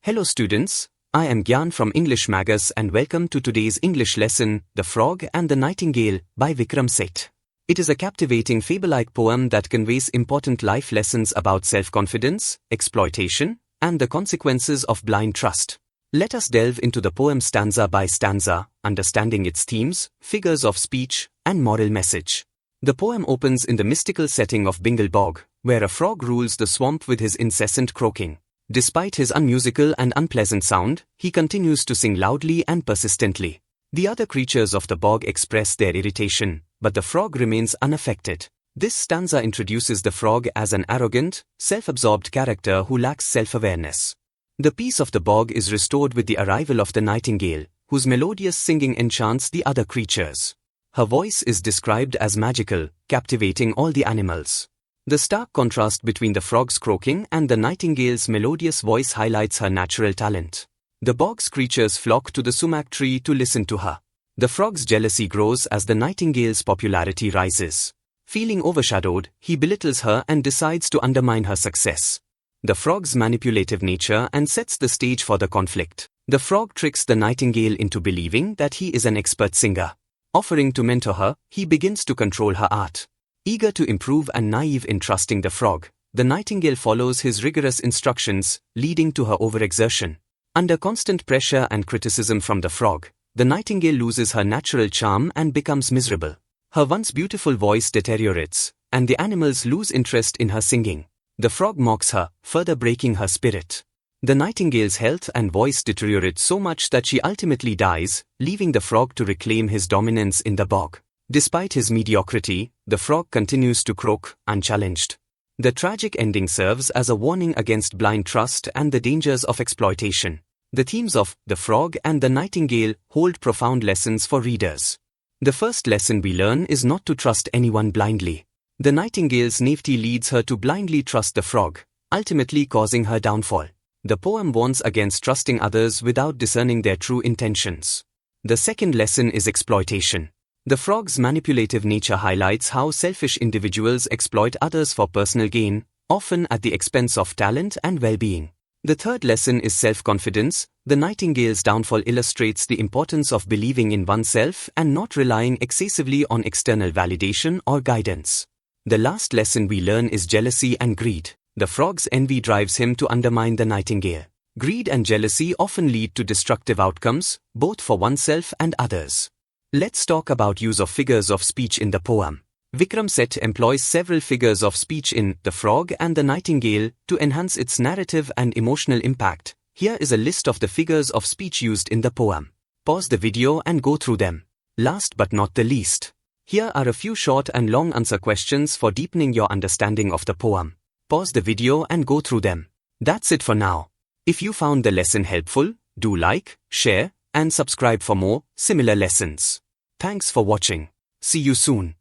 Hello students, I am Gyan from English Magus and welcome to today's English lesson, The Frog and the Nightingale by Vikram Seth. It is a captivating fable-like poem that conveys important life lessons about self-confidence, exploitation, and the consequences of blind trust. Let us delve into the poem stanza by stanza, understanding its themes, figures of speech, and moral message. The poem opens in the mystical setting of Bingle Bog, where a frog rules the swamp with his incessant croaking. Despite his unmusical and unpleasant sound, he continues to sing loudly and persistently. The other creatures of the bog express their irritation, but the frog remains unaffected. This stanza introduces the frog as an arrogant, self-absorbed character who lacks self-awareness. The peace of the bog is restored with the arrival of the nightingale, whose melodious singing enchants the other creatures. Her voice is described as magical, captivating all the animals. The stark contrast between the frog's croaking and the nightingale's melodious voice highlights her natural talent. The bog's creatures flock to the sumac tree to listen to her. The frog's jealousy grows as the nightingale's popularity rises. Feeling overshadowed, he belittles her and decides to undermine her success. The frog's manipulative nature sets the stage for the conflict. The frog tricks the nightingale into believing that he is an expert singer. Offering to mentor her, he begins to control her art. Eager to improve and naive in trusting the frog, the nightingale follows his rigorous instructions, leading to her overexertion. Under constant pressure and criticism from the frog, the nightingale loses her natural charm and becomes miserable. Her once beautiful voice deteriorates, and the animals lose interest in her singing. The frog mocks her, further breaking her spirit. The nightingale's health and voice deteriorate so much that she ultimately dies, leaving the frog to reclaim his dominance in the bog. Despite his mediocrity, the frog continues to croak, unchallenged. The tragic ending serves as a warning against blind trust and the dangers of exploitation. The themes of The Frog and the Nightingale hold profound lessons for readers. The first lesson we learn is not to trust anyone blindly. The nightingale's naivety leads her to blindly trust the frog, ultimately causing her downfall. The poem warns against trusting others without discerning their true intentions. The second lesson is exploitation. The frog's manipulative nature highlights how selfish individuals exploit others for personal gain, often at the expense of talent and well-being. The third lesson is self-confidence. The nightingale's downfall illustrates the importance of believing in oneself and not relying excessively on external validation or guidance. The last lesson we learn is jealousy and greed. The frog's envy drives him to undermine the nightingale. Greed and jealousy often lead to destructive outcomes, both for oneself and others. Let's talk about use of figures of speech in the poem. Vikram Seth employs several figures of speech in The Frog and the Nightingale to enhance its narrative and emotional impact. Here is a list of the figures of speech used in the poem. Pause the video and go through them. Last but not the least, here are a few short and long answer questions for deepening your understanding of the poem. Pause the video and go through them. That's it for now. If you found the lesson helpful, do like, share, and subscribe for more similar lessons. Thanks for watching. See you soon.